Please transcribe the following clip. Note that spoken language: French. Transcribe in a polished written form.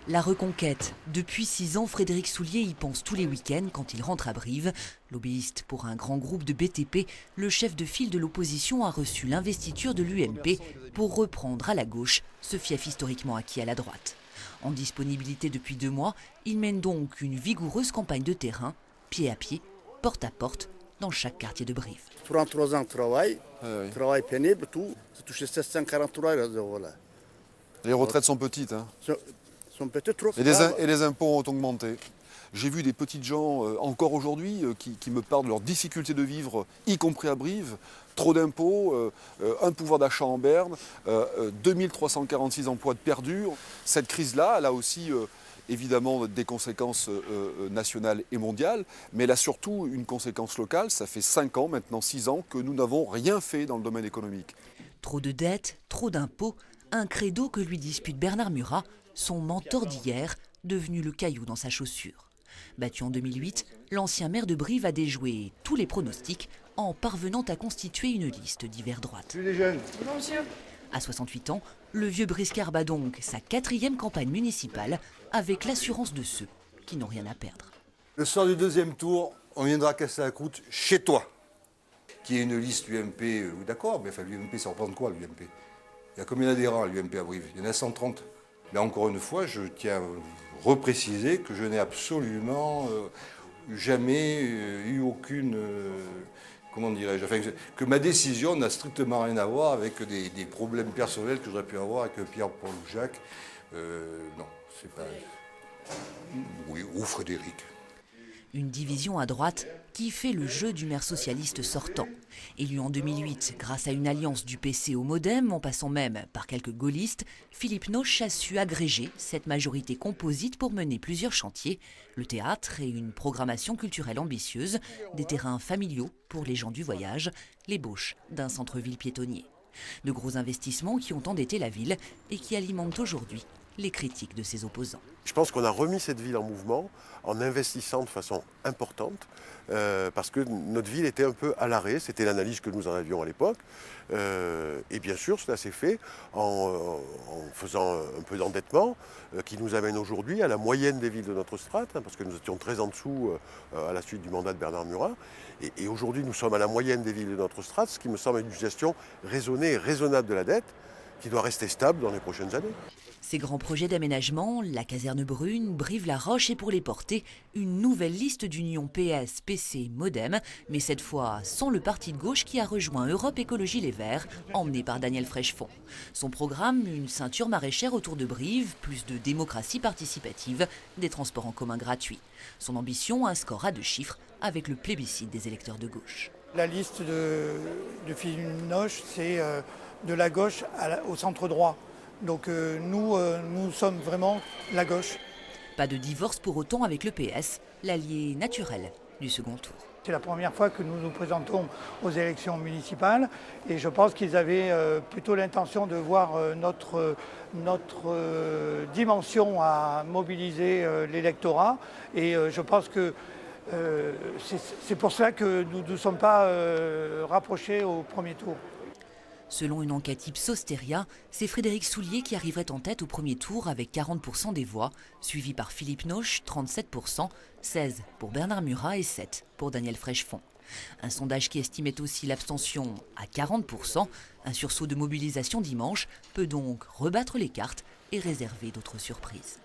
La reconquête. Depuis 6 ans, Frédéric Soulier y pense tous les week-ends quand il rentre à Brive. Lobbyiste pour un grand groupe de BTP, le chef de file de l'opposition a reçu l'investiture de l'UMP pour reprendre à la gauche ce fief historiquement acquis à la droite. En disponibilité depuis 2 mois, il mène donc une vigoureuse campagne de terrain, pied à pied, porte à porte, dans chaque quartier de Brive. 33 ans de travail, travail pénible, tout. J'ai touché 743 euros. Voilà. Les retraites sont petites, hein. Sont peut-être trop. Et les impôts ont augmenté. J'ai vu des petites gens, encore aujourd'hui, qui me parlent de leurs difficultés de vivre, y compris à Brive. Trop d'impôts, un pouvoir d'achat en berne, 2346 emplois de perdus. Cette crise-là, elle a aussi évidemment des conséquences nationales et mondiales, mais elle a surtout une conséquence locale. Ça fait 5 ans, maintenant 6 ans, que nous n'avons rien fait dans le domaine économique. Trop de dettes, trop d'impôts, un credo que lui dispute Bernard Murat, son mentor d'hier, devenu le caillou dans sa chaussure. Battu en 2008, l'ancien maire de Brive a déjoué tous les pronostics en parvenant à constituer une liste d'hiver droite. À 68 ans, le vieux briscard bat donc sa 4e campagne municipale avec l'assurance de ceux qui n'ont rien à perdre. Le soir du 2e tour, on viendra casser la croûte chez toi. Qu'il y ait une liste UMP, d'accord, mais enfin l'UMP, ça représente quoi l'UMP? Il y a combien d'adhérents à l'UMP à Brive? Il y en a 130. Là encore une fois, je tiens à repréciser que je n'ai absolument jamais eu aucune... comment dirais-je, enfin, que ma décision n'a strictement rien à voir avec des problèmes personnels que j'aurais pu avoir avec Pierre, Paul ou Jacques. Non, c'est pas... Oui, ou Frédéric. Une division à droite qui fait le jeu du maire socialiste sortant. Élu en 2008 grâce à une alliance du PC au Modem, en passant même par quelques gaullistes, Philippe Noche a su agréger cette majorité composite pour mener plusieurs chantiers, le théâtre et une programmation culturelle ambitieuse, des terrains familiaux pour les gens du voyage, l'ébauche d'un centre-ville piétonnier. De gros investissements qui ont endetté la ville et qui alimentent aujourd'hui les critiques de ses opposants. Je pense qu'on a remis cette ville en mouvement en investissant de façon importante parce que notre ville était un peu à l'arrêt, c'était l'analyse que nous en avions à l'époque. Et bien sûr, cela s'est fait en faisant un peu d'endettement qui nous amène aujourd'hui à la moyenne des villes de notre strate, parce que nous étions très en dessous à la suite du mandat de Bernard Murat. Et aujourd'hui, nous sommes à la moyenne des villes de notre strate, ce qui me semble une gestion raisonnée et raisonnable de la dette qui doit rester stable dans les prochaines années. Ces grands projets d'aménagement, la caserne brune, Brive-la-Roche et pour les porter, une nouvelle liste d'union PS, PC, Modem, mais cette fois sans le parti de gauche qui a rejoint Europe Écologie Les Verts, emmené par Daniel Frechefont. Son programme, une ceinture maraîchère autour de Brive, plus de démocratie participative, des transports en commun gratuits. Son ambition, un score à 2 chiffres avec le plébiscite des électeurs de gauche. La liste de Philippe Noche, c'est de la gauche au centre droit. Donc nous sommes vraiment la gauche. Pas de divorce pour autant avec le PS, l'allié naturel du second tour. C'est la première fois que nous nous présentons aux élections municipales et je pense qu'ils avaient plutôt l'intention de voir notre dimension à mobiliser l'électorat et je pense que c'est pour cela que nous ne sommes pas rapprochés au premier tour. Selon une enquête Ipsos Steria, c'est Frédéric Soulier qui arriverait en tête au premier tour avec 40% des voix, suivi par Philippe Noche, 37%, 16% pour Bernard Murat et 7% pour Daniel Frechefont. Un sondage qui estimait aussi l'abstention à 40%, un sursaut de mobilisation dimanche peut donc rebattre les cartes et réserver d'autres surprises.